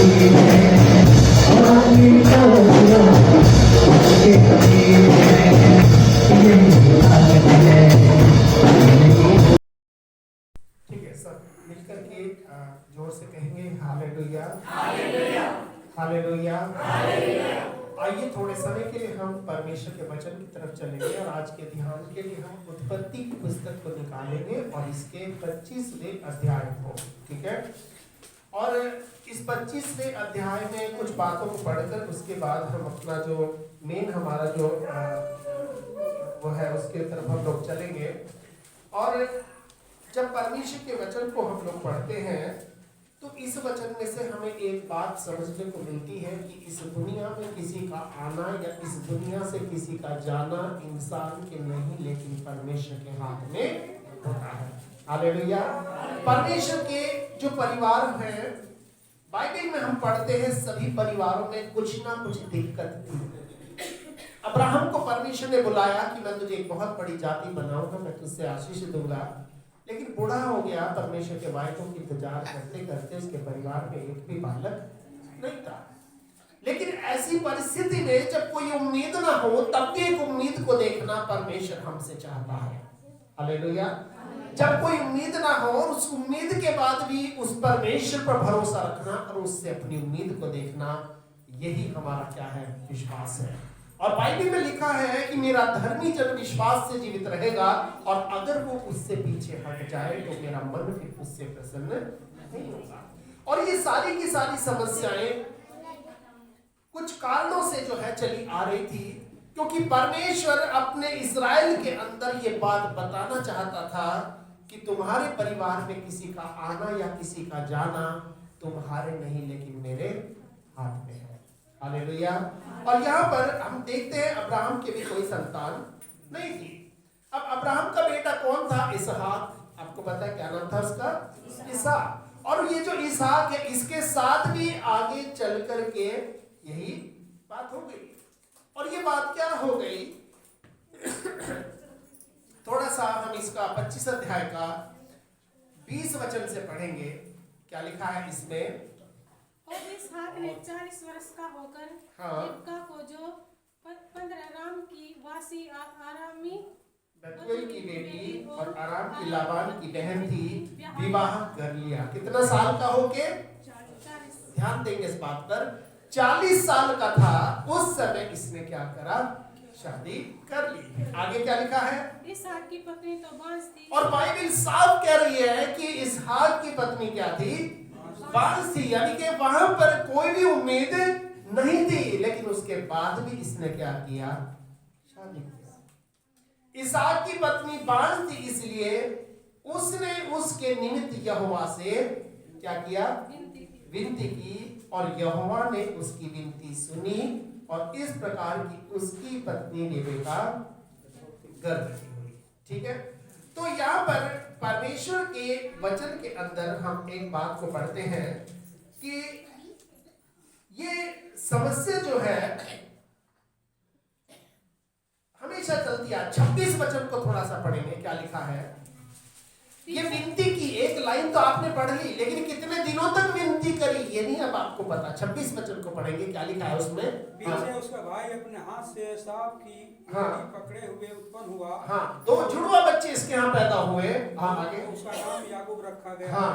ठीक है, सब मिलकर के जोर से कहेंगे हालेलुया हालेलुया हालेलुया हालेलुया। आइए थोड़े समय के लिए हम परमेश्वर के वचन की तरफ चलेंगे और आज के ध्यान के लिए हम उत्पत्ति की पुस्तक को निकालेंगे और इसके 25वें अध्याय को, ठीक है। और इस 25वें अध्याय में कुछ बातों को पढ़कर उसके बाद हम अपना जो मेन हमारा जो वो है उसके तरफ हम लोग चलेंगे। और जब परमेश्वर के वचन को हम लोग पढ़ते हैं तो इस वचन में से हमें एक बात समझने को मिलती है कि इस दुनिया में किसी का आना या इस दुनिया से किसी का जाना इंसान के नहीं लेकिन परमेश्वर के हाथ में होता है। हालेलुया। परमेश्वर के जो परिवार हैं, बाइबल में हम पढ़ते हैं सभी परिवारों में कुछ ना कुछ दिक्कत थी। अब्राहम को परमेश्वर ने बुलाया कि मैं तुझे एक बहुत बड़ी जाति बनाऊंगा, मैं तुझसे आशीष दूंगा, लेकिन बूढ़ा हो गया। परमेश्वर के वायदों की इंतजार करते करते उसके परिवार में एक भी बालक नहीं था। लेकिन ऐसी परिस्थिति में जब कोई उम्मीद ना हो तब भी एक उम्मीद को देखना परमेश्वर हमसे चाहता है। हालेलुया। जब कोई उम्मीद ना हो उस उम्मीद के बाद भी उस परमेश्वर पर भरोसा रखना और उससे अपनी उम्मीद को देखना, यही हमारा क्या है, विश्वास है। और बाइबल में लिखा है कि मेरा धर्मी जन विश्वास से जीवित रहेगा और अगर वो उससे पीछे हट जाए तो मेरा मन फिर उससे प्रसन्न नहीं होगा। और ये सारी की सारी समस्याएं कुछ कारणों से जो है चली आ रही थी, क्योंकि परमेश्वर अपने इस्राएल के अंदर ये बात बताना चाहता था कि तुम्हारे परिवार में किसी का आना या किसी का जाना तुम्हारे नहीं लेकिन मेरे हाथ में है। हालेलुया। और यहाँ पर हम देखते हैं अब्राहम के भी कोई संतान नहीं थी। अब अब्राहम का बेटा कौन था? इसहाक। आपको पता है क्या नाम था उसका? इसहाक। और ये जो इसहाक है इसके साथ भी आगे चल करके यही बात हो गई। और ये बात क्या हो गई थोड़ा सा हम इसका 25 अध्याय का 20 वचन से पढ़ेंगे। क्या लिखा है इसमें? और इसहाक ने 40 वर्ष का होकर रिबका को जो पद्दनराम की वासी आरामी बेतुएल की बेटी और आराम की लाबान की बहन थी, विवाह कर लिया। कितना साल का होके? 40। ध्यान देंगे इस बात पर। 40 साल का था उस समय इसने क्या करा? शादी कर ली। आगे क्या लिखा है? इसहाक की पत्नी तो बांझ थी। और बाइबल साफ कह रही है कि इसहाक की पत्नी क्या थी? बांझ थी। यानी कि वहां पर कोई भी उम्मीद नहीं थी, लेकिन उसके बाद भी इसने क्या किया? शादी किया। इसहाक की पत्नी बांझ थी, इसलिए उसने उसके निमित्त यहोवा से क्या किया? विनती की। और यहोवा ने उसकी विनती सुनी और इस प्रकार की उसकी पत्नी रिबेका गर्भवती हुई। ठीक है। तो यहाँ पर परमेश्वर के वचन के अंदर हम एक बात को पढ़ते हैं कि ये समस्या जो है हमेशा चलती है। 26 वचन को थोड़ा सा पढ़ेंगे। क्या लिखा है? ये विनती की एक लाइन तो आपने पढ़ ली, लेकिन कितने दिनों तक विनती करी ये नहीं अब आपको पता। 26 वचन को पढ़ेंगे। क्या लिखा है उसमें? पीछे उसका भाई अपने हाथ से सांप की पकड़े हुए उत्पन्न हुआ। हाँ, 2 जुड़वा बच्चे इसके यहाँ पैदा हुए। हाँ, आगे उसका नाम याकूब रखा गया। हाँ।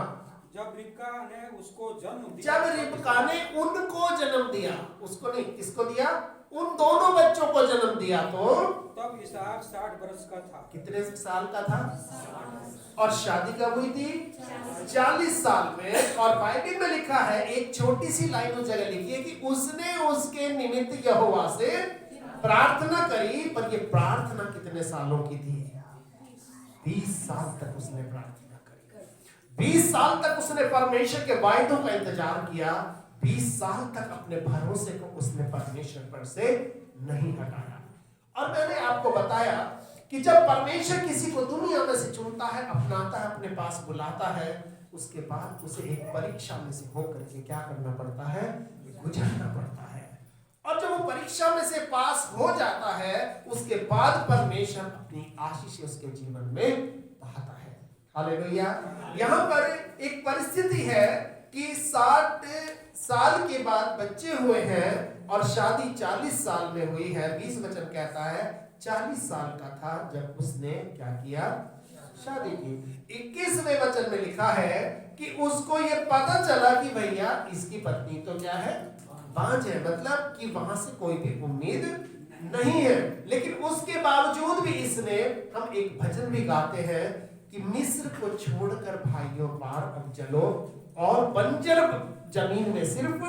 जब रिबका ने उसको जन्म दिया, जब रिबका ने उनको जन्म दिया, उसको नहीं, किसको दिया? उन दोनों बच्चों को जन्म दिया, तो तब इसहाक 60 वर्ष का था। कितने साल का था? और शादी कब हुई थी? 40 साल में। और बाइबल में लिखा है, एक छोटी सी लाइन उस जगह लिखी है कि उसने उसके निमित्त यहोवा से प्रार्थना करी। पर ये प्रार्थना कितने सालों की थी? 20 साल तक उसने प्रार्थना करी। 20 साल तक उसने परमेश्वर के वायदों का इंतजार किया। 20 साल तक अपने भरोसे को उसने परमेश्वर पर से नहीं हटाया। और मैंने आपको बताया कि जब परमेश्वर किसी को दुनिया में से चुनता है, अपनाता है, अपने पास बुलाता है, उसके बाद उसे एक परीक्षा में से होकर के क्या करना पड़ता है? गुजरना पड़ता है। और जब वो परीक्षा में से पास हो जाता है, उसके बाद परमेश्वर अपनी आशीष उसके जीवन में बहाता है। हालेलुया। यहाँ पर एक परिस्थिति है कि 60 साल के बाद बच्चे हुए हैं और शादी 40 साल में हुई है। 20 वचन कहता है 40 साल का था जब उसने क्या किया, शादी की। 21वें वचन में लिखा है कि उसको ये पता चला कि भैया इसकी पत्नी तो क्या है, बांझ है, मतलब कि वहां से कोई भी उम्मीद नहीं है। लेकिन उसके बावजूद भी इसने, हम एक भजन भी गाते हैं कि मिस्र को छोड़कर भाइयों पार अब चलो और बंजर जमीन में सिर्फ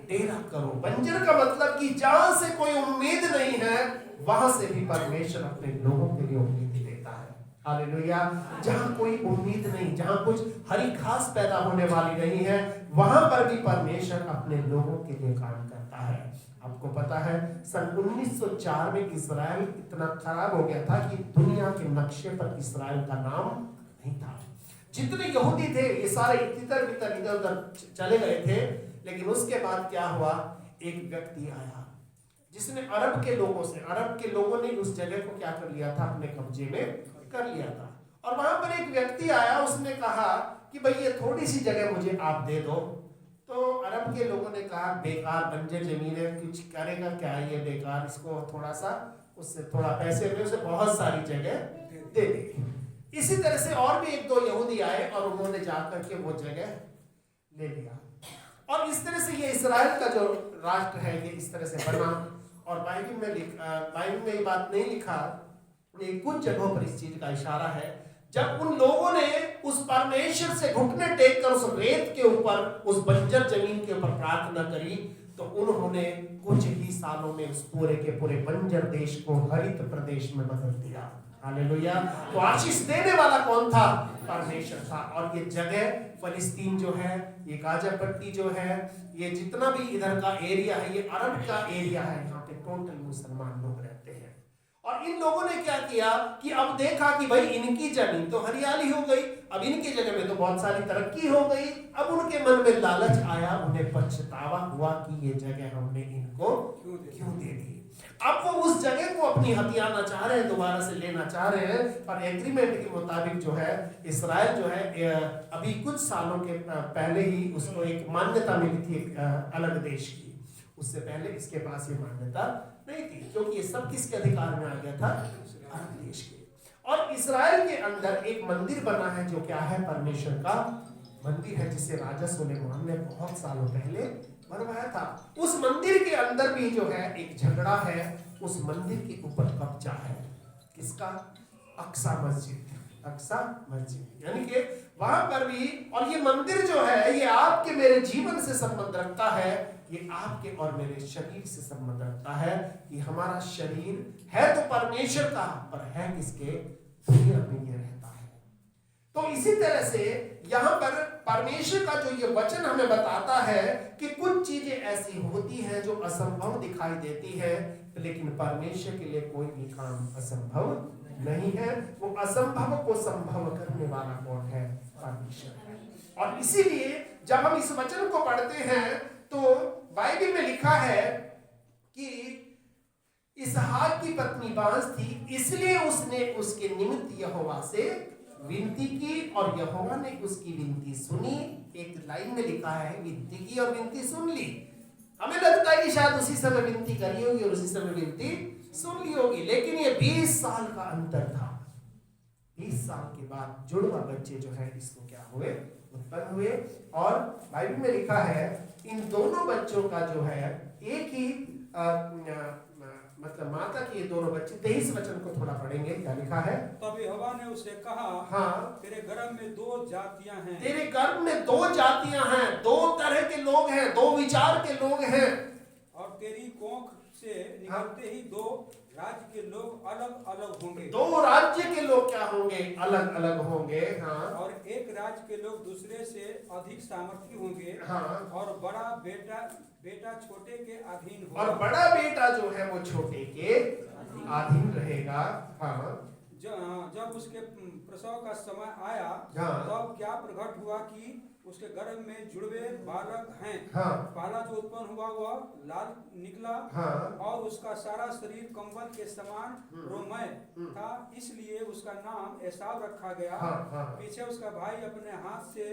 डेरा करो। बंजर का मतलब कि जहां से कोई उम्मीद नहीं है वहां से भी परमेश्वर अपने लोगों के लिए उम्मीद देता है। हालेलुया। जहां कोई उम्मीद नहीं, जहां कुछ हरी घास पैदा होने वाली नहीं है, वहां पर भी परमेश्वर अपने लोगों के लिए काम करता है। आपको पता है सन 1904 में इस्राएल इतना खराब हो गया था कि दुनिया के नक्शे पर इस्राएल का नाम नहीं था। जितने यहूदी थे ये सारे इधर उधर चले गए थे। लेकिन उसके बाद क्या हुआ, एक व्यक्ति आया जिसने अरब के लोगों ने उस जगह को क्या कर लिया था, अपने कब्जे में कर लिया था। और वहां पर एक व्यक्ति आया, उसने कहा कि भाई ये थोड़ी सी जगह मुझे आप दे दो। तो अरब के लोगों ने कहा बेकार बंजर जमीन है, कुछ करेगा क्या ये बेकार, इसको थोड़ा सा उससे थोड़ा पैसे में उसे बहुत सारी जगह दे दी। इसी तरह से और भी एक दो यहूदी आए और उन्होंने जाकर के वो जगह ले लिया। और इस तरह से ये इस्राएल का जो राष्ट्र है ये इस तरह से बना। और बाइबल में ये बात नहीं लिखा, कुछ जगहों पर इस चीज का इशारा है। जब उन लोगों ने उस परमेश्वर से घुटने टेक कर उस रेत के ऊपर, उस बंजर जमीन के ऊपर प्रार्थना करी, तो उन्होंने कुछ ही सालों में उस पूरे के पूरे बंजर देश को हरित प्रदेश में बदल दिया। हालेलुया। तो आशीष देने वाला कौन था, परमेश्वर था। और ये जगह फिलिस्तीन जो है, ये गाजा पट्टी जो है, ये जितना भी इधर का एरिया है, ये अरब का एरिया है। यहाँ पे टोटल मुसलमान लोग रहते हैं। और इन लोगों ने क्या किया कि अब देखा कि भाई इनकी जमीन तो हरियाली हो गई, अब इनकी जगह में तो बहुत सारी तरक्की हो गई। अब उनके मन में लालच आया, उन्हें पछतावा हुआ कि ये जगह हमने इनको क्यों दे दी। अब वो उस जगह को अपनी हथियाना चाह रहे हैं, दोबारा से लेना चाह रहे हैं। पर एग्रीमेंट के मुताबिक जो है इस्राएल जो है अभी कुछ सालों के पहले ही उसको एक मान्यता मिली थी अलग देश की। उससे पहले इसके पास ये मान्यता नहीं थी, क्योंकि ये सब किसके अधिकार में आ गया था, अरब देश के। और इस्राएल के अंदर एक मंदिर बना है जो क्या है, परमेश्वर का मंदिर है, जिसे राजा सुलेमान ने बहुत सालों पहले बनवाया था। उस मंदिर के अंदर भी जो है एक झगड़ा है, उस मंदिर के ऊपर कब्जा है किसका, अक्सा मस्जिद, यानी कि वहां पर भी। और ये मंदिर जो है ये आपके मेरे जीवन से संबंध रखता है, ये आपके और मेरे शरीर से संबंध रखता है कि हमारा शरीर है तो परमेश्वर का, पर है किसके, दुनिया में ये रहता है। तो इसी तरह से यहाँ पर परमेश्वर का जो ये वचन हमें बताता है कि कुछ चीजें ऐसी होती हैं जो असंभव दिखाई देती है, लेकिन परमेश्वर के लिए कोई भी काम असंभव नहीं है। वो असंभव को संभव करने वाला कौन है, परमेश्वर है। और इसीलिए जब हम इस वचन को पढ़ते हैं तो बाइबल में लिखा है कि इसहाक की पत्नी बांझ थी, इसलिए उसने उसके निमित्त यहोवा से विनती की और यहोवा ने उसकी विनती सुनी। एक लाइन में लिखा है विनती की और विनती सुन ली। हमें लगता है कि शायद उसी समय विनती करी होगी और उसी समय विनती सुन ली होगी, लेकिन ये 20 साल का अंतर था। 20 साल के बाद जुड़वा बच्चे जो है इसको क्या हुए, उत्पन्न हुए। और बाइबल में लिखा है इन दोनों बच्चों का जो है एक ही मतलब माता के ये दोनों बच्चे। 23 वचन को थोड़ा पढ़ेंगे, क्या लिखा है। तब यहोवा ने उसे कहा, हाँ, तेरे गर्भ में 2 जातियां हैं, तेरे गर्भ में 2 जातियां हैं, 2 तरह के लोग हैं, 2 विचार के लोग हैं। और तेरी कोख से निकलते ही 2 राज्य के लोग अलग अलग होंगे। 2 राज्य के लोग क्या होंगे, अलग अलग होंगे। हाँ, और एक राज्य के लोग दूसरे से अधिक सामर्थी होंगे। हाँ, और बड़ा बेटा छोटे के अधीन होगा। और बड़ा बेटा जो है वो छोटे के अधीन रहेगा। हाँ, जब उसके प्रसव का समय आया, हाँ, तब क्या प्रकट हुआ कि उसके गर्भ में जुड़वे बालक हैं। हाँ पहला जो उत्पन्न हुआ वह लाल निकला हाँ और उसका सारा शरीर कंबल के समान रोमय था, इसलिए उसका नाम एसाव रखा गया। हाँ हाँ पीछे उसका भाई अपने हाथ से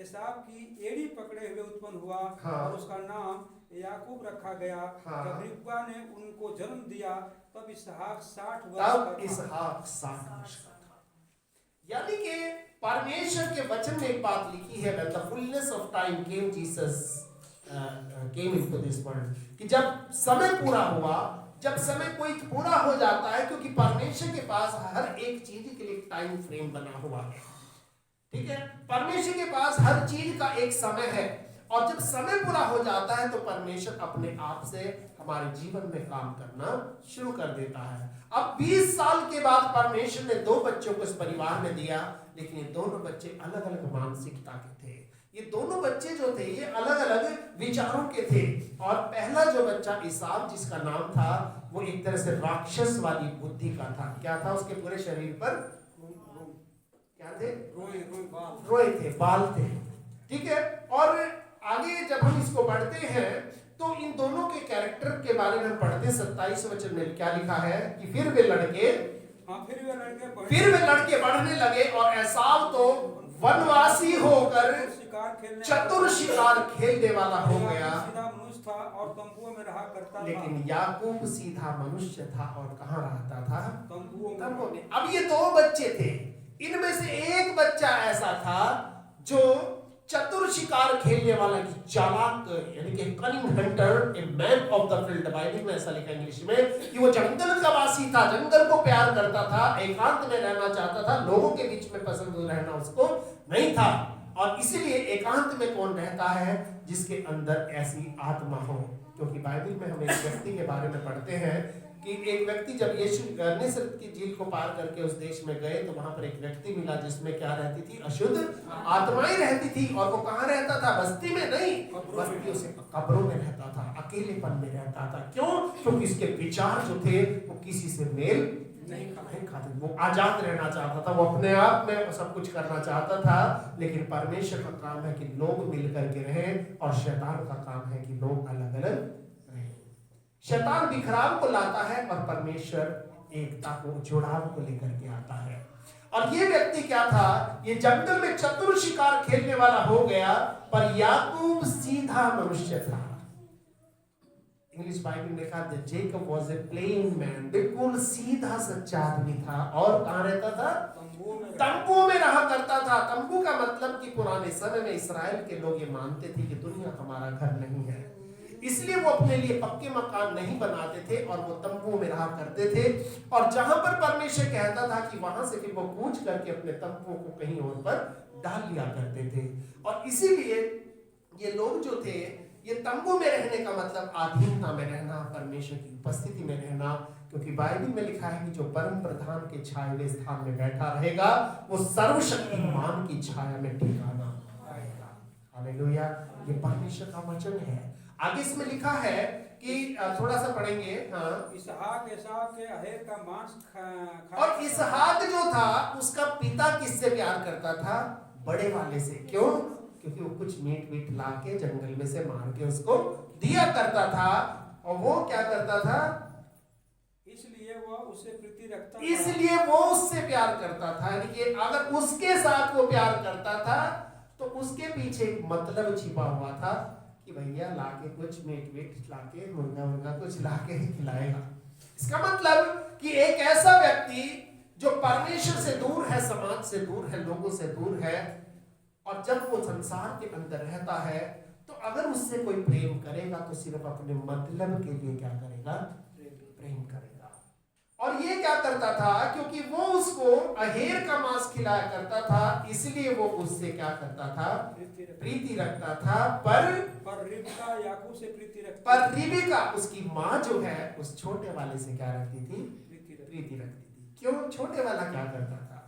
एसाव की एड़ी पकड़े हुए उत्पन्न हुआ हाँ। और उसका नाम याकूब रखा गया। हाँ। जब रिबका ने उनको जन्म दिया तब इसहाक 60 वर्ष तब का था। इसहाक 60 वर्ष का था। यानी कि परमेश्वर के वचन में एक बात लिखी है, when the fullness of time came, Jesus came into this world, कि जब समय पूरा हुआ, जब समय कोई पूरा हो जाता है, क्योंकि परमेश्वर के पास हर एक चीज के लिए टाइम फ्रेम बना हुआ है, ठीक है। परमेश्वर के पास हर चीज का एक समय है, और जब समय पूरा हो जाता है तो परमेश्वर अपने आप से हमारे जीवन में काम करना शुरू कर देता है। अब 20 साल के बाद परमेश्वर ने 2 बच्चों को इस परिवार में दिया, लेकिन ये दोनों बच्चे अलग अलग मानसिकता के थे। ये दोनों बच्चे जो थे ये अलग अलग विचारों के थे। और पहला जो बच्चा ईसाव जिसका नाम था, वो एक तरह से राक्षस वाली बुद्धि का था। क्या था? उसके पूरे शरीर पर क्या थे? रोए थे, बाल थे, ठीक है। और आगे जब हम इसको पढ़ते हैं तो इन दोनों के कैरेक्टर के बारे में पढ़ते हैं। 27 वचन में क्या लिखा है कि फिर वे लड़के बढ़ने लगे और एसाव तो वनवासी होकर चतुर शिकार खेलने वाला हो गया, सीधा मनुष्य था और तंबुओं में रहा करता था। लेकिन याकूब सीधा मनुष्य था और कहाँ रहता था? तंबुओं में। अब ये 2 बच्चे थे, इनमें से एक बच्चा ऐसा था जो चतुर शिकार खेलने वाला की चालाक, यानी कि cunning Hunter, a man of the field, Bible में ऐसा लिखा इंग्लिश में, कि वो जंगल का वासी था, जंगल को प्यार करता था, एकांत में रहना चाहता था, लोगों के बीच में पसंद रहना उसको नहीं था। और इसीलिए एकांत में कौन रहता है? जिसके अंदर ऐसी आत्मा हो। क्योंकि बाइबल में हम एक व्यक्ति के बारे में पढ़ते हैं कि एक व्यक्ति जब यीशु गन्नेसरत की झील को पार करके उस देश में गए तो वहां पर एक व्यक्ति मिला जिसमें क्या रहती थी? अशुद्ध आत्माएं रहती थी। और वो कहाँ रहता था? बस्ती में नहीं, बस्तियों से कब्रों में रहता था, अकेलेपन में रहता था। क्यों? क्योंकि इसके विचार जो थे वो किसी से मेल नहीं खाते। वो आजाद रहना चाहता था, वो अपने आप में सब कुछ करना चाहता था। लेकिन परमेश्वर का काम है कि लोग मिल करके रहें, और शैतान का काम है कि लोग अलग अलग रहें। शैतान बिखराव को लाता है और परमेश्वर एकता को, जुड़ाव को लेकर के आता है। और ये व्यक्ति क्या था? ये जंगल में चतुर शिकार खेलने वाला हो गया, पर याकूब सीधा मनुष्य था। इंग्लिश बाइबल में लिखा है Jacob was a plain man, बिल्कुल सीधा सच्चा आदमी था। और कहाँ रहता था? तंबू में रहा करता था। तंबू का मतलब कि पुराने समय में इस्राएल के लोग ये मानते थे कि दुनिया हमारा घर नहीं है, इसलिए वो अपने लिए पक्के मकान नहीं बनाते थे और वो तंबू में रहा करते थे। और जहां पर परमेश्वर कहता था कि वहां से फिर वो कूच करके अपने तंबू को कहीं और पर डाल लिया करते थे। और इसीलिए ये लोग जो थे, ये तंबू में रहने का मतलब अधीनता में रहना, परमेश्वर की उपस्थिति में रहना। क्योंकि बाइबल में लिखा है कि जो परम प्रधान के छाए हुए स्थान में बैठा रहेगा वो सर्वशक्तिमान की छाया में ठिकाना पाएगा। हालेलुया, ये परमेश्वर का वचन है। आगे इसमें लिखा है कि थोड़ा सा पढ़ेंगे। इसहाक एसाव के अहेर का मांस और इसहाक जो था उसका पिता किससे प्यार करता था? बड़े वाले से। क्यों? क्योंकि वो कुछ मीट लाके जंगल में से मार के उसको दिया करता था। और वो क्या करता था? इसलिए वो उससे प्रीति रखता था। इसलिए वो उससे प्यार करता था। यानी कि अगर उसके साथ वो प्यार करता था तो उसके पीछे एक मतलब छिपा हुआ था कि भैया लाके कुछ मीट लाके, मुर्गा कुछ लाके खिलाएगा। इसका मतलब कि एक ऐसा व्यक्ति जो परमेश्वर से दूर है, समाज से दूर है, लोगों से दूर है, और जब वो संसार के अंदर रहता है तो अगर उससे कोई प्रेम करेगा तो सिर्फ अपने मतलब के लिए क्या करेगा? प्रेम करेगा। और ये क्या करता था? क्योंकि वो उसको अहेर का मांस खिलाया करता था, इसलिए वो उससे क्या करता था? प्रीति रखता था। पर रिबका याकूब से प्रीति रखती। पर रिबका उसकी माँ जो है उस छोटे वाले से क्या रखती थी? प्रीति रखती थी। क्यों? छोटे वाला क्या करता था?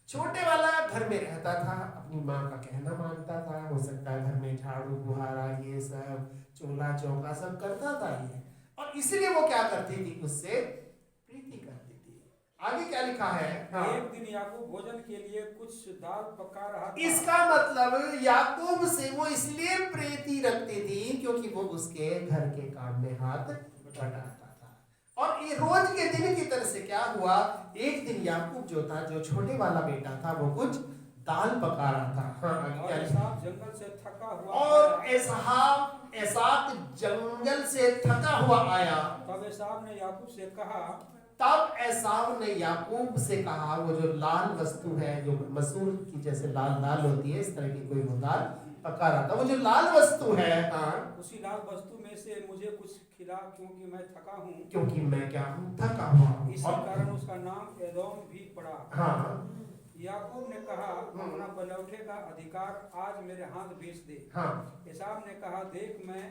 छोटे वाला घर में रहता था, अपनी माँ का कहना मानता था। हो सकता है घर में झाड़ू बुहारा ये सब चूल्हा चौका सब करता था ये, और इसलिए वो क्या करती थी? उससे प्रीति करती थी। आगे क्या लिखा है? एक दिन याकूब भोजन के लिए कुछ दाल पका रहा था। इसका मतलब याकूब से वो इसलिए प्रीति रखती थी क्योंकि वो उसके घर के काम में हाथ बटाता था। और ये रोज के दिन की तरह से क्या हुआ, एक दिन याकूब जो था, जो छोटे वाला बेटा था, वो कुछ दाल पका रहा था। और एसाव जंगल से थका हुआ और एसाव जंगल से थका हुआ आया। तब एसाव ने याकूब से कहा, तब एसाव ने याकूब से कहा, वो जो लाल वस्तु है, जो मसूर की जैसे लाल लाल होती है, इस तरह की कोई वो दाल पका रहा था, वो जो लाल वस्तु है, उसी लाल वस्तु में से मुझे कुछ खिला, क्योंकि मैं थका हूँ। क्योंकि मैं क्या हूँ, थका हुआ हूँ। इसी कारण उसका नाम एदोम भी पड़ा। याकूब ने कहा, अपना पलौठे का अधिकार आज मेरे हाथ भेज दे। एसाव ने कहा, देख मैं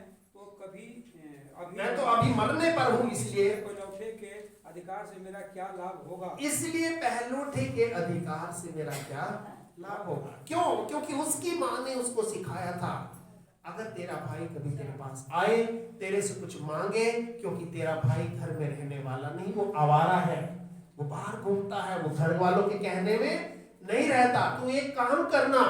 तो अभी मरने पर हूँ, इसलिए पलौठे के अधिकार से मेरा क्या लाभ होगा। इसलिए पहलौठे के अधिकार से मेरा क्या लाभ होगा। क्यों? क्योंकि उसकी माँ ने उसको सिखाया था, अगर तेरा भाई कभी तेरे पास आए, तेरे से कुछ मांगे, क्योंकि तेरा भाई घर में रहने वाला नहीं, वो आवारा है, वो बाहर घूमता है, वो घर वालों के कहने में नहीं रहता, तू एक काम करना,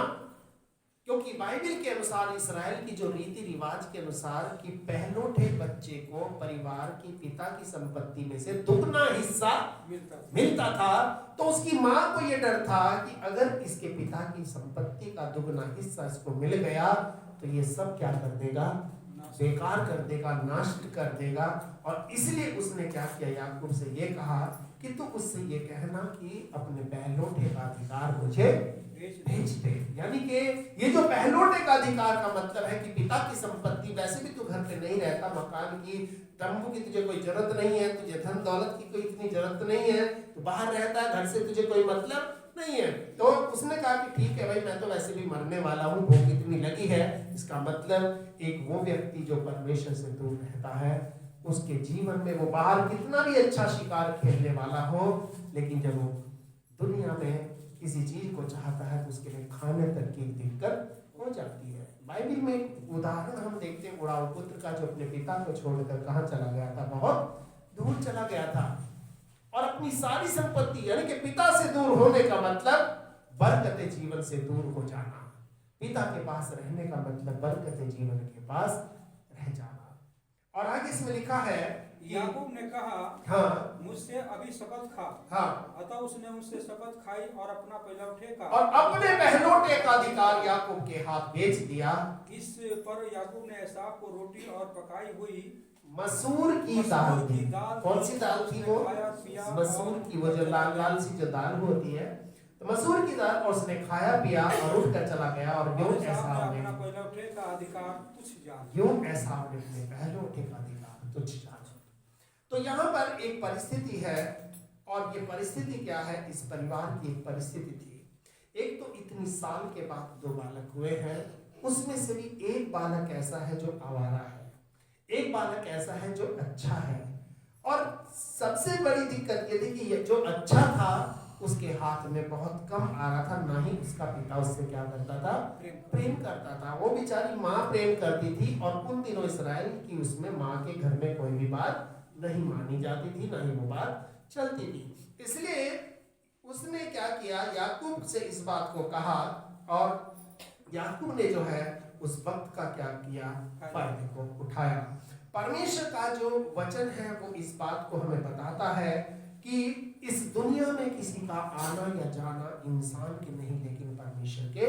क्योंकि बाइबल के अनुसार, इस्राएल की जो रीति रिवाज के अनुसार, कि पहलौठे बच्चे को परिवार की पिता की संपत्ति में से दुगना हिस्सा मिलता था। तो उसकी माँ को यह डर था कि अगर इसके पिता की संपत्ति का दुगना हिस्सा इसको मिल गया तो ये सब क्या कर देगा, बेकार कर देगा, नष्ट कर देगा। और इसलिए उसने क्या किया, याकूब से ये कहा कि तू उससे ये कहना कि अपने पहलौठे का अधिकार मुझे भेज दे। यानी कि ये जो पहलौठे का अधिकार का मतलब है कि पिता की संपत्ति, वैसे भी तू घर पे नहीं रहता, मकान की, तंबू की तुझे कोई जरूरत नहीं है, तुझे धन दौलत की कोई इतनी जरूरत नहीं है, तू बाहर रहता है, घर से तुझे कोई मतलब नहीं है। तो उसने कहा कि ठीक है भाई, मैं तो वैसे भी मरने वाला हूँ, भूख इतनी लगी है। इसका मतलब एक वो व्यक्ति जो परमेश्वर से दूर रहता है, उसके जीवन में वो बाहर कितना भी अच्छा शिकार खेलने वाला हो, लेकिन जब वो दुनिया में किसी चीज को चाहता है तो उसके लिए खाने तक की दिक्कत हो जाती है। बाइबल में एक उदाहरण हम देखते हैं, उड़ाऊ पुत्र का, जो अपने पिता को छोड़कर कहाँ चला गया था, बहुत दूर चला गया था, और अपनी सारी संपत्ति, यानी कि पिता से दूर होने का मतलब बरकते जीवन से दूर हो जाना। पिता के पास रहने का मतलब बरकते जीवन के पास रह जाना। और आगे इसमें लिखा है, याकूब ने कहा, मुझसे अभी शपथ खा। अतः उसने उनसे शपथ खाई और अपना पहलौठे का अधिकार याकूब के हाथ भेज दिया। इस पर याकूब ने एसाव को रोटी और पकाई हुई मसूर की दाल दी। कौन सी दाल थी वो? मसूर की, वो जो लाल लाल सी जो दाल होती है, तो मसूर की दाल, और उसने खाया पिया और उठकर चला गया। और यूं एसाव ने पहलौठे का अधिकार तुच्छ जाना। यूं एसाव ने अपने पहलौठे का अधिकार तुच्छ जाना। तो यहाँ पर एक परिस्थिति है, और ये परिस्थिति क्या है, इस परिवार की एक परिस्थिति थी। एक तो इतनी साल के बाद 2 बालक हुए हैं, उसमें से भी एक बालक ऐसा है जो आवारा है, एक बालक ऐसा है जो अच्छा है। और सबसे बड़ी दिक्कत ये थी कि ये जो अच्छा था उसके हाथ में बहुत कम आ रहा था, ना ही उसका पिता उससे क्या करता था, प्रेम करता था। वो बेचारी माँ प्रेम करती थी, और उन दिनों इसराइल की उसमें माँ के घर में कोई भी बात नहीं मानी जाती थी, ना ही वो बात चलती थी। इसलिए उसने क्या किया, याकूब से इस बात को कहा, और याकूब ने जो है उस वक्त का क्या किया, फायदे को उठाया। परमेश्वर का जो वचन है वो इस बात को हमें बताता है कि इस दुनिया में किसी का आना या जाना इंसान के नहीं, लेकिन परमेश्वर के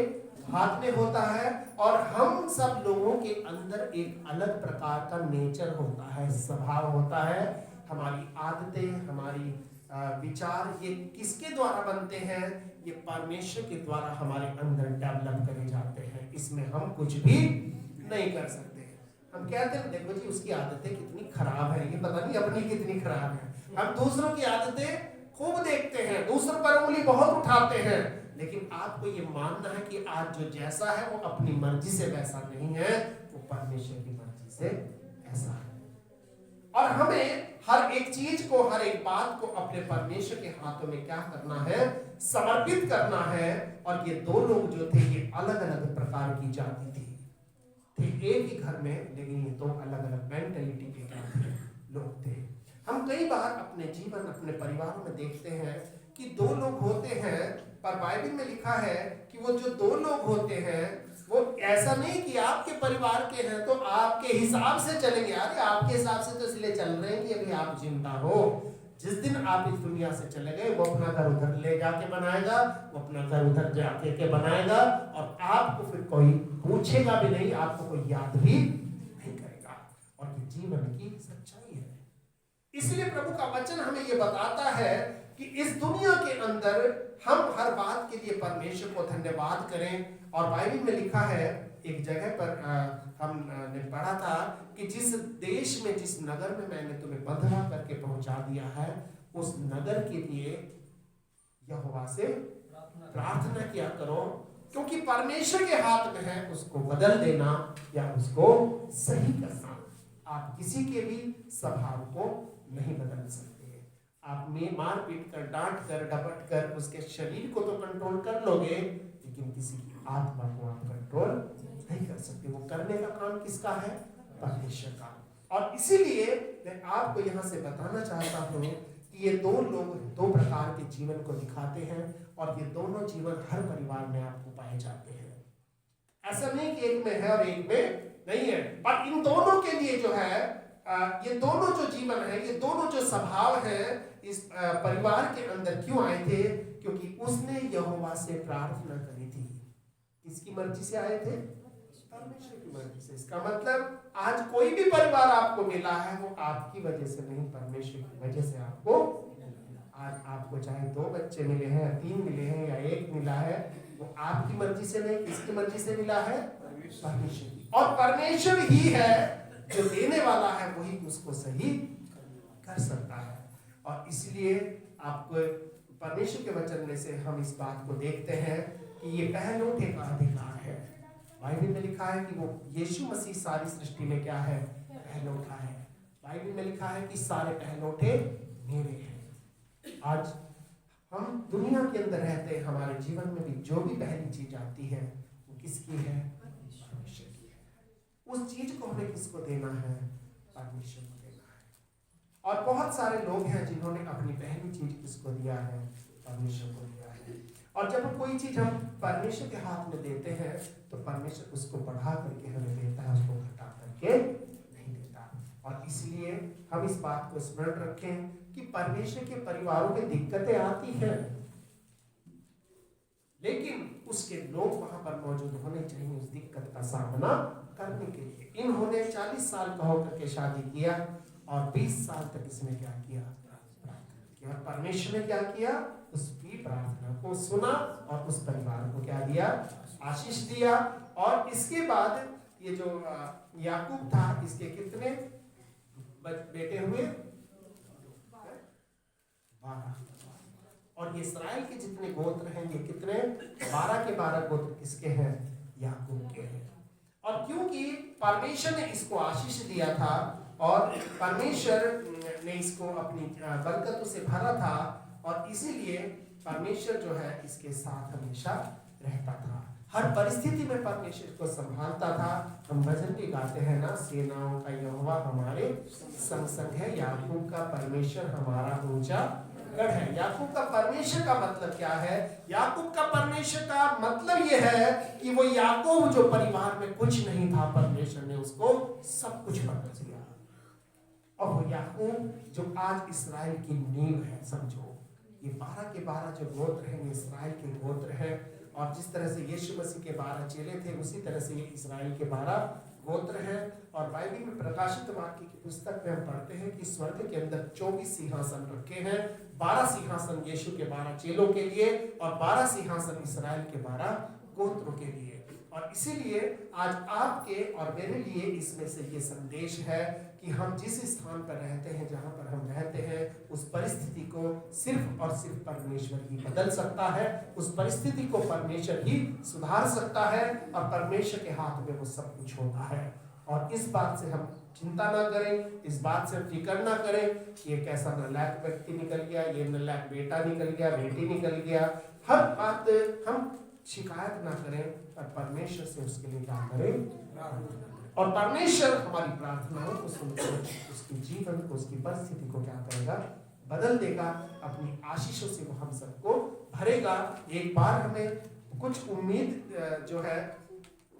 हाथ में होता है। और हम सब लोगों के अंदर एक अलग प्रकार का नेचर होता है, स्वभाव होता है। हमारी आदतें, हमारी विचार, ये किसके द्वारा बनते हैं? ये परमेश्वर के द्वारा हमारे अंदर डेवलप करे जाते हैं। इसमें हम कुछ भी नहीं कर सकते। हम कहते हैं देखो जी उसकी आदतें कितनी खराब है, ये पता नहीं अपनी कितनी खराब है। हम दूसरों की आदतें खूब देखते हैं, दूसरों पर उंगली बहुत उठाते हैं, लेकिन आपको ये मानना है कि आज जो जैसा है वो अपनी मर्जी से वैसा नहीं है, वो परमेश्वर की मर्जी से ऐसा है। और हमें हर एक चीज को, हर एक बात को अपने परमेश्वर के हाथों में क्या करना है, समर्पित करना है। और ये 2 लोग जो थे ये अलग अलग प्रकार की जाति थी, थे एक ही घर में, लेकिन ये 2 अलग अलग मेंटेलिटी के लोग थे। हम कई बार अपने जीवन, अपने परिवारों में देखते हैं कि दो लोग होते हैं, पर बाइबल में लिखा है कि वो जो दो लोग होते हैं वो ऐसा नहीं कि आपके परिवार के हैं तो आपके हिसाब से चलेंगे। अरे आपके हिसाब से तो इसलिए चल रहे हैं कि अभी आप जिंदा हो। जिस दिन आप इस दुनिया से चले गए वो अपना घर उधर ले जाके बनाएगा, वो अपना घर उधर जाके के बनाएगा, और आपको फिर कोई पूछेगा भी नहीं, आपको कोई याद भी नहीं करेगा। और ये जीवन की सच्चाई है। इसलिए प्रभु का वचन हमें ये बताता है कि इस दुनिया के अंदर हम हर बात के लिए परमेश्वर को धन्यवाद करें। और बाइबल में लिखा है, एक जगह पर हमने पढ़ा था कि जिस देश में, जिस नगर में मैंने तुम्हें बंधवा करके पहुंचा दिया है, उस नगर के लिए यहोवा से प्रार्थना किया करो, क्योंकि परमेश्वर के हाथ में है उसको बदल देना या उसको सही करना। आप किसी के भी स्वभाव को नहीं बदल सकते। आप में मार पीट कर, डांट कर, डपट कर उसके शरीर को तो कंट्रोल कर लोगे, लेकिन किसी की आत्मा को आप कंट्रोल नहीं कर सकते। वो करने का काम किसका है? परमेश्वर का। और इसीलिए मैं आपको यहाँ से बताना चाहता हूँ कि ये दो लोग दो प्रकार के जीवन को दिखाते हैं, और ये दोनों जीवन हर परिवार में आपको पाए जाते हैं। ऐसा नहीं कि एक में है और एक में नहीं है, पर इन दोनों के लिए जो है, ये दोनों जो जीवन है, ये दोनों जो स्वभाव है, इस परिवार के अंदर क्यों आए थे? क्योंकि उसने यहोवा से प्रार्थना करी थी। किसकी मर्जी से आए थे? परमेश्वर की मर्जी से। इसका मतलब आज कोई भी परिवार आपको मिला है वो आपकी वजह से नहीं, परमेश्वर की वजह से आपको। आज आपको चाहे 2 बच्चे मिले हैं, 3 मिले हैं या 1 मिला है, वो आपकी मर्जी से नहीं, किसकी मर्जी से मिला है? परमेश्वर की। और परमेश्वर ही है जो देने वाला है, वही उसको सही कर सकता है। और इसलिए आपको परमेश्वर के वचन में से हम इस बात को देखते हैं कि ये पहलौठे का अधिकार है। बाइबल में लिखा है कि वो यीशु मसीह सारी सृष्टि में क्या है? पहलौठा है। बाइबल में लिखा है कि सारे पहलौठे मेरे हैं। आज हम दुनिया के अंदर रहते हैं, हमारे जीवन में भी जो भी पहली चीज आती है वो किसकी है? परमेश्वर की है। उस चीज को हमें किसको देना है? परमेश्वर को देना है। और बहुत सारे लोग हैं जिन्होंने अपनी पहली चीज किसको दिया है? परमेश्वर को दिया है। और जब कोई चीज हम परमेश्वर के हाथ में देते हैं तो परमेश्वर उसको बढ़ा करके हमें देता है, उसको घटा करके नहीं देता। और इसलिए हम इस बात को स्मरण रखें कि परमेश्वर के परिवारों में दिक्कतें आती हैं, लेकिन उसके लोग वहां पर मौजूद होने चाहिए उस दिक्कत का सामना करने के लिए। इन्होंने 40 साल का होकर के शादी किया और 20 साल तक इसने क्या किया? प्रार्थना। और परमेश्वर ने क्या किया? उसकी प्रार्थना को सुना और उस परिवार को क्या दिया? आशीष दिया। और इसके बाद ये जो याकूब था, इसके कितने बेटे हुए? 12। और ये इस्राएल के जितने गोत्र हैं ये कितने? 12 के 12 गोत्र किसके हैं? याकूब के हैं। और क्योंकि परमेश्वर ने इसको आशीष दिया था और परमेश्वर ने इसको अपनी बरकतों से भरा था, और इसीलिए परमेश्वर जो है इसके साथ हमेशा रहता था। हर परिस्थिति में परमेश्वर को संभालता था। हम भजन भी गाते हैं ना, सेनाओं का यहोवा हमारे संग संग है, याकूब का परमेश्वर हमारा ऊंचा गढ़ है। याकूब का परमेश्वर का मतलब क्या है? याकूब का परमेश्वर का मतलब यह है कि वो याकूब जो परिवार में कुछ नहीं था, परमेश्वर ने उसको सब कुछ बना दिया। और वो याकूब जो आज इस्राएल की नींव है, समझो ये 12 के 12 जो गोत्र हैं ये इस्राएल के गोत्र हैं। और जिस तरह से यीशु मसीह के 12 चेले थे, उसी तरह से ये इस्राएल के 12 गोत्र हैं। और बाइबल में प्रकाशित वाक्य की पुस्तक में हम पढ़ते हैं कि स्वर्ग के अंदर 24 सिंहासन रखे हैं। 12 सिंहासन यीशु के 12 चेलों के लिए और 12 सिंहासन इस्राएल के 12 गोत्रों के लिए। और इसीलिए आज आपके और मेरे लिए इसमें से ये संदेश है कि हम जिस स्थान पर रहते हैं, जहाँ पर हम रहते हैं, उस परिस्थिति को सिर्फ और सिर्फ परमेश्वर ही बदल सकता है। उस परिस्थिति को परमेश्वर ही सुधार सकता है और परमेश्वर के हाथ में वो सब कुछ होता है। और इस बात से हम चिंता ना करें, इस बात से फिक्र ना करें कि ये कैसा नालायक व्यक्ति निकल गया, ये नालायक बेटा निकल गया, बेटी निकल गया। हर बात हम शिकायत ना करें, पर परमेश्वर से उसके लिए क्या करें? प्रार्थना करें। और परमेश्वर हमारी प्रार्थनाओं को सुनकर उसके जीवन को, उसकी परिस्थिति को क्या करेगा, बदल देगा। अपनी आशीषों से वो हम सबको भरेगा। एक बार हमें कुछ उम्मीद जो है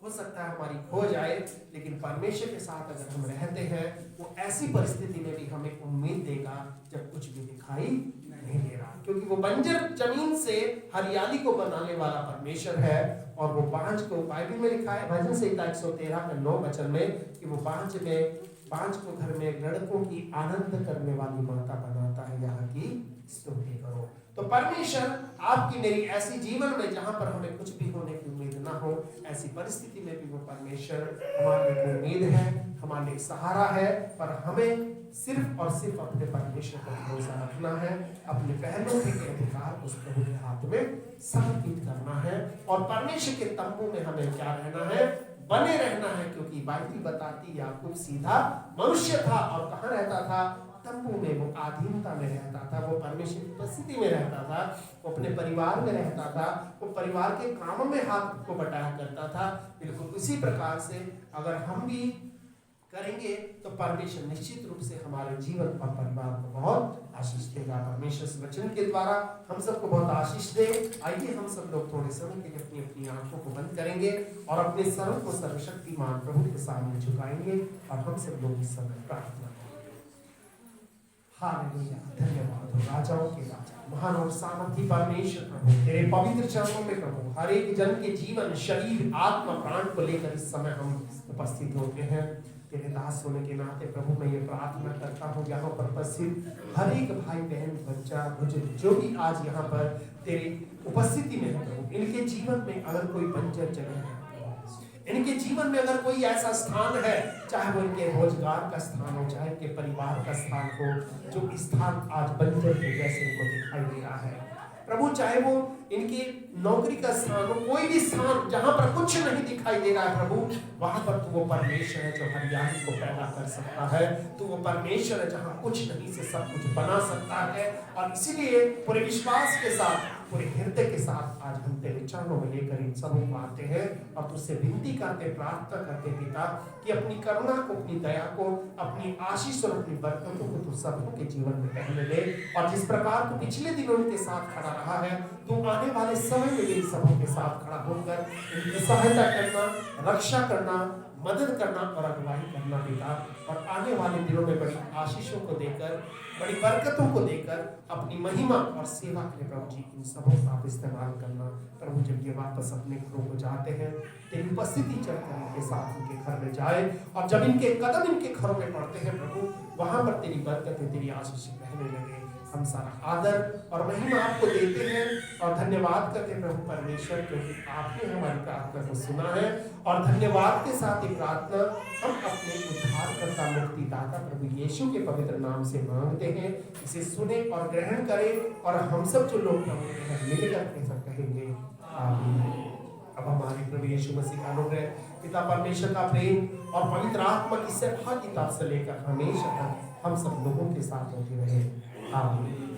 हो सकता है हमारी खो जाए, लेकिन परमेश्वर के साथ अगर हम रहते हैं वो ऐसी परिस्थिति में भी हमें उम्मीद देगा जब कुछ भी दिखाई नहीं दे रहा, क्योंकि वो बंजर जमीन से हरियाली को बनाने वाला परमेश्वर है। और वो बांझ को, बाइबल में लिखा है भजन संहिता 113 के 9 वचन में कि वो बांझ को घर में लड़कों की आनंद करने वाली माता बनाता है, यहाँ की स्तुति करो। तो परमेश्वर आपकी मेरी ऐसी जीवन में जहां पर हमें कुछ भी होने की उम्मीद ना हो, ऐसी परिस्थिति में भी वो परमेश्वर हमारे लिए उम्मीद है, हमारे लिए सहारा है। पर हमें सिर्फ और सिर्फ अपने परमेश्वर पर भरोसा रखना है, अपने पहलों के अधिकार उस प्रभु के हाथ में समर्पित करना है और परमेश्वर के तंबू में हमें क्या रहना है, बने रहना है। क्योंकि बाइबल बताती याकूब सीधा मनुष्य था और कहाँ रहता था, तंबू में, वो आधीनता में रहता था, वो परमेश्वर की उपस्थिति में रहता था, वो अपने परिवार में रहता था, वो परिवार के कामों में हाथ को बटाया करता था। बिल्कुल उसी प्रकार से अगर हम भी करेंगे तो परमेश्वर निश्चित रूप से हमारे जीवन और परिवार को बहुत आशीष देगा। परमेश्वर इस वचन के द्वारा हम सबको बहुत आशीष दे। आइए हम सब लोग थोड़े समय के लिए अपनी अपनी आंखों को बंद करेंगे और अपने सरों को सर्वशक्तिमान प्रभु के सामने झुकाएंगे और हम सब लोग इस समय प्रार्थना करेंगे। हालेलुया, धन्यवाद हो राजाओं के राजा, महान और सामर्थी परमेश्वर प्रभु, तेरे पवित्र चरणों में प्रभु हर एक जन के जीवन, शरीर, आत्मा, प्राण को लेकर इस समय हम उपस्थित होते हैं। तेरे दास होने के नाते प्रभु मैं ये प्रार्थना करता हूँ, यहाँ पर उपस्थित हर एक भाई बहन, बच्चा, बुजुर्ग जो भी आज यहाँ पर तेरी उपस्थिति में है प्रभु, इनके जीवन में अगर कोई बंजर जगह है, इनके जीवन में अगर कोई ऐसा स्थान है, चाहे वो इनके रोजगार का स्थान हो, चाहे इनके परिवार का स्थान हो, जो स्थान आज बंजर के जैसे इनको दिखाई दे रहा है प्रभु, चाहे वो इनकी नौकरी का स्थान हो, कोई भी स्थान जहां पर कुछ नहीं दिखाई दे रहा है प्रभु, वहां पर तू वो परमेश्वर है जो हरियाली को पैदा कर सकता है। तू वो परमेश्वर है जहां कुछ नहीं से सब कुछ बना सकता है। और इसीलिए पूरे विश्वास के साथ, पूरे हृदय के साथ आज हम तेरे चरणों में लेकर इन सबों को आते हैं और तुझसे विनती करते, प्रार्थना करते पिता कि अपनी करुणा को, अपनी दया को, अपनी आशीष और अपनी बरकतों को तू सबों के जीवन में पहले ले। और जिस प्रकार तू पिछले दिनों के साथ खड़ा रहा है, तू आने वाले समय में भी सबों के साथ खड़ा होकर इनकी सहायता करना, रक्षा करना, मदद करना और अगुवाई करना पिता। और आने वाले दिनों में बड़ी आशीषों को देकर, बड़ी बरकतों को देकर अपनी महिमा और सेवा के लिए प्रभु जी इन सबों का आप इस्तेमाल करना। प्रभु जब ये वापस अपने घरों को जाते हैं, तेरी उपस्थिति चलकर इनके साथ इनके घर में जाए और जब इनके कदम इनके घरों में पड़ते हैं प्रभु, वहां पर तेरी बरकतें, तेरी आशीष रहने लगे। हम सारा आदर और महिमा आपको देते हैं और धन्यवाद करते प्रभु परमेश्वर, क्योंकि आपने हमारी प्रार्थना को सुना है। और धन्यवाद के साथ ये प्रार्थना हम अपने उद्धारकर्ता, मुक्तिदाता प्रभु यीशु के पवित्र नाम से मांगते हैं। इसे सुने और ग्रहण करें और हम सब जो लोग मिलकर ऐसा कहेंगे आमीन। अब हमारे प्रभु यीशु मसीह का अनुग्रह, पिता परमेश्वर का प्रेम और पवित्र आत्मा की सहभागिता से लेकर हमेशा तक हम सब लोगों के साथ होती रहे। आमीन।